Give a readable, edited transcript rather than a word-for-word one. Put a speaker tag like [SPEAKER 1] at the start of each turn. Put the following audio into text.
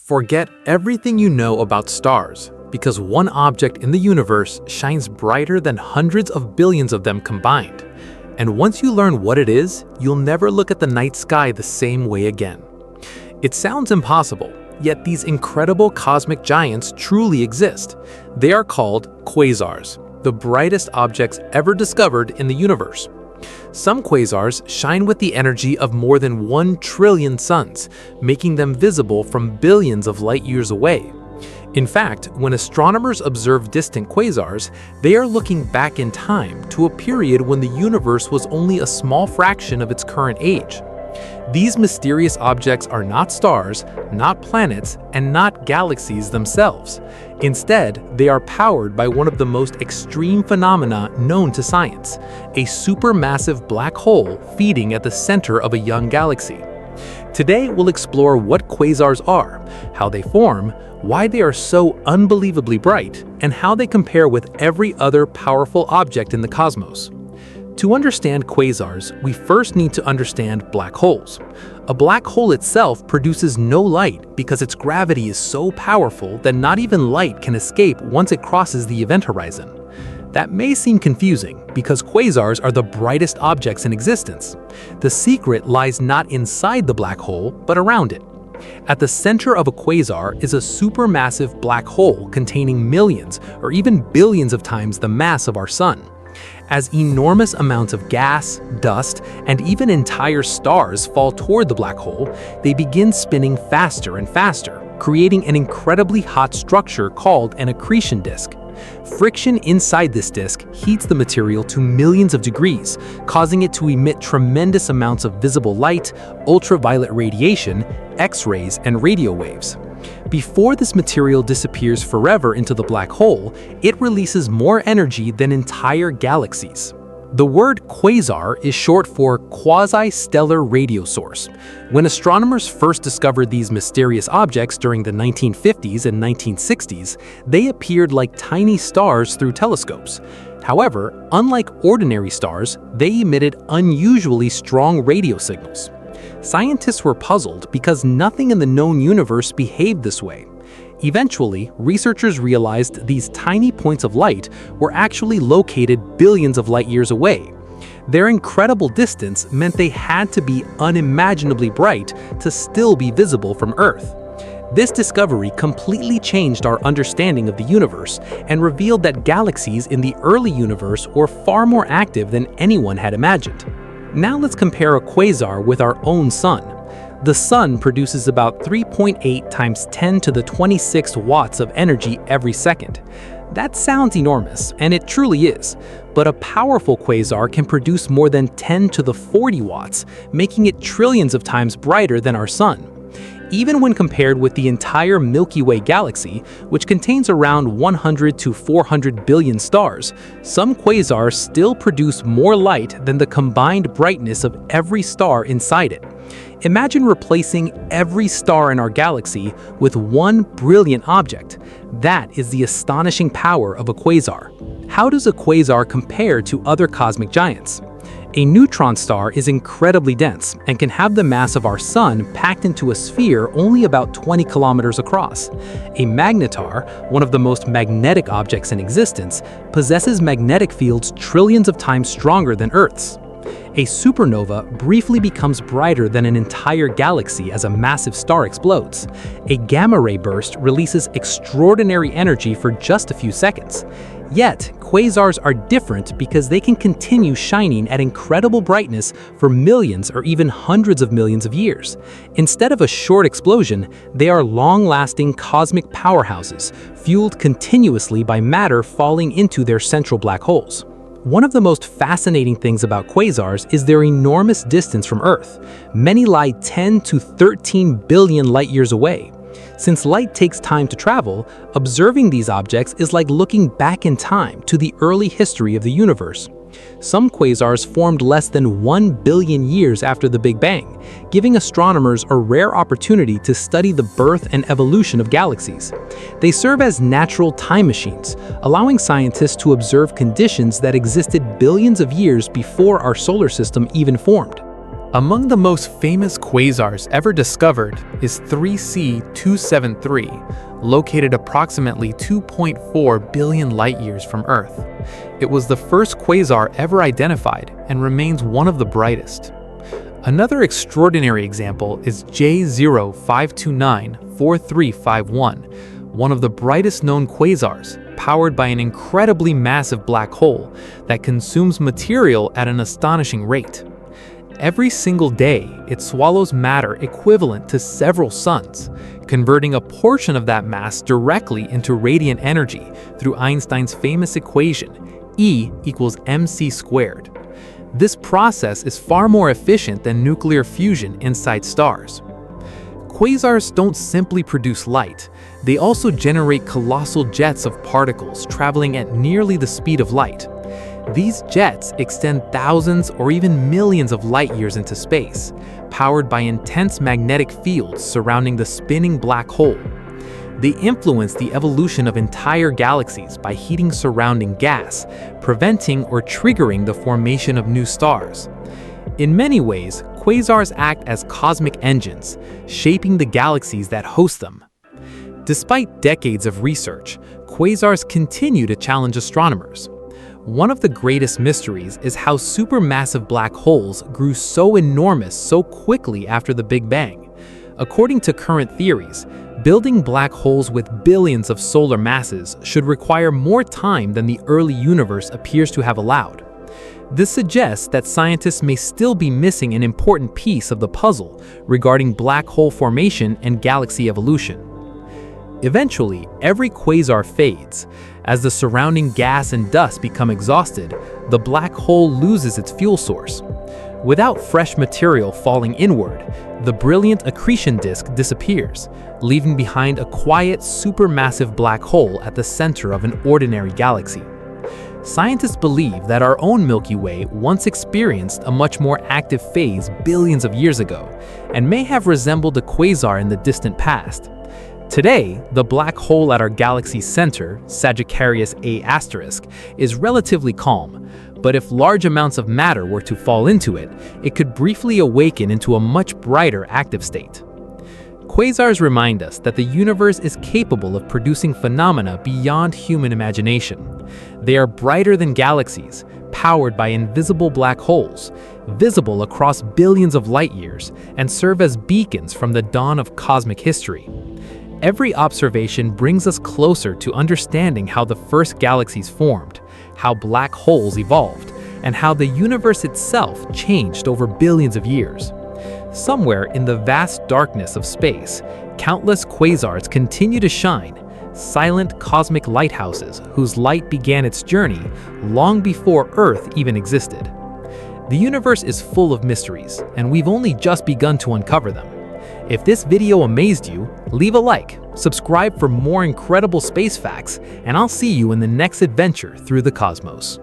[SPEAKER 1] Forget everything you know about stars, because one object in the universe shines brighter than hundreds of billions of them combined. And once you learn what it is, you'll never look at the night sky the same way again. It sounds impossible, yet these incredible cosmic giants truly exist. They are called quasars, the brightest objects ever discovered in the universe. Some quasars shine with the energy of more than 1 trillion suns, making them visible from billions of light years away. In fact, when astronomers observe distant quasars, they are looking back in time to a period when the universe was only a small fraction of its current age. These mysterious objects are not stars, not planets, and not galaxies themselves. Instead, they are powered by one of the most extreme phenomena known to science, a supermassive black hole feeding at the center of a young galaxy. Today, we'll explore what quasars are, how they form, why they are so unbelievably bright, and how they compare with every other powerful object in the cosmos. To understand quasars, we first need to understand black holes. A black hole itself produces no light because its gravity is so powerful that not even light can escape once it crosses the event horizon. That may seem confusing because quasars are the brightest objects in existence. The secret lies not inside the black hole, but around it. At the center of a quasar is a supermassive black hole containing millions or even billions of times the mass of our sun. As enormous amounts of gas, dust, and even entire stars fall toward the black hole, they begin spinning faster and faster, creating an incredibly hot structure called an accretion disk. Friction inside this disk heats the material to millions of degrees, causing it to emit tremendous amounts of visible light, ultraviolet radiation, X-rays, and radio waves. Before this material disappears forever into the black hole, it releases more energy than entire galaxies. The word quasar is short for quasi-stellar radio source. When astronomers first discovered these mysterious objects during the 1950s and 1960s, they appeared like tiny stars through telescopes. However, unlike ordinary stars, they emitted unusually strong radio signals. Scientists were puzzled because nothing in the known universe behaved this way. Eventually, researchers realized these tiny points of light were actually located billions of light years away. Their incredible distance meant they had to be unimaginably bright to still be visible from Earth. This discovery completely changed our understanding of the universe and revealed that galaxies in the early universe were far more active than anyone had imagined. Now let's compare a quasar with our own sun. The sun produces about 3.8 times 10 to the 26th watts of energy every second. That sounds enormous, and it truly is, but a powerful quasar can produce more than 10 to the 40 watts, making it trillions of times brighter than our sun. Even when compared with the entire Milky Way galaxy, which contains around 100 to 400 billion stars, some quasars still produce more light than the combined brightness of every star inside it. Imagine replacing every star in our galaxy with one brilliant object. That is the astonishing power of a quasar. How does a quasar compare to other cosmic giants? A neutron star is incredibly dense and can have the mass of our sun packed into a sphere only about 20 kilometers across. A magnetar, one of the most magnetic objects in existence, possesses magnetic fields trillions of times stronger than Earth's. A supernova briefly becomes brighter than an entire galaxy as a massive star explodes. A gamma-ray burst releases extraordinary energy for just a few seconds. Yet, quasars are different because they can continue shining at incredible brightness for millions or even hundreds of millions of years. Instead of a short explosion, they are long-lasting cosmic powerhouses, fueled continuously by matter falling into their central black holes. One of the most fascinating things about quasars is their enormous distance from Earth. Many lie 10 to 13 billion light years away. Since light takes time to travel, observing these objects is like looking back in time to the early history of the universe. Some quasars formed less than 1 billion years after the Big Bang, giving astronomers a rare opportunity to study the birth and evolution of galaxies. They serve as natural time machines, allowing scientists to observe conditions that existed billions of years before our solar system even formed. Among the most famous quasars ever discovered is 3C273, located approximately 2.4 billion light-years from Earth. It was the first quasar ever identified and remains one of the brightest. Another extraordinary example is J05294351, one of the brightest known quasars, powered by an incredibly massive black hole that consumes material at an astonishing rate. Every single day, it swallows matter equivalent to several suns, converting a portion of that mass directly into radiant energy through Einstein's famous equation, E equals mc squared. This process is far more efficient than nuclear fusion inside stars. Quasars don't simply produce light, they also generate colossal jets of particles traveling at nearly the speed of light. These jets extend thousands or even millions of light-years into space, powered by intense magnetic fields surrounding the spinning black hole. They influence the evolution of entire galaxies by heating surrounding gas, preventing or triggering the formation of new stars. In many ways, quasars act as cosmic engines, shaping the galaxies that host them. Despite decades of research, quasars continue to challenge astronomers. One of the greatest mysteries is how supermassive black holes grew so enormous so quickly after the Big Bang. According to current theories, building black holes with billions of solar masses should require more time than the early universe appears to have allowed. This suggests that scientists may still be missing an important piece of the puzzle regarding black hole formation and galaxy evolution. Eventually, every quasar fades. As the surrounding gas and dust become exhausted, the black hole loses its fuel source. Without fresh material falling inward, the brilliant accretion disk disappears, leaving behind a quiet, supermassive black hole at the center of an ordinary galaxy. Scientists believe that our own Milky Way once experienced a much more active phase billions of years ago, and may have resembled a quasar in the distant past. Today, the black hole at our galaxy's center, Sagittarius A*, is relatively calm, but if large amounts of matter were to fall into it, it could briefly awaken into a much brighter active state. Quasars remind us that the universe is capable of producing phenomena beyond human imagination. They are brighter than galaxies, powered by invisible black holes, visible across billions of light-years, and serve as beacons from the dawn of cosmic history. Every observation brings us closer to understanding how the first galaxies formed, how black holes evolved, and how the universe itself changed over billions of years. Somewhere in the vast darkness of space, countless quasars continue to shine, silent cosmic lighthouses whose light began its journey long before Earth even existed. The universe is full of mysteries, and we've only just begun to uncover them. If this video amazed you, leave a like, subscribe for more incredible space facts, and I'll see you in the next adventure through the cosmos.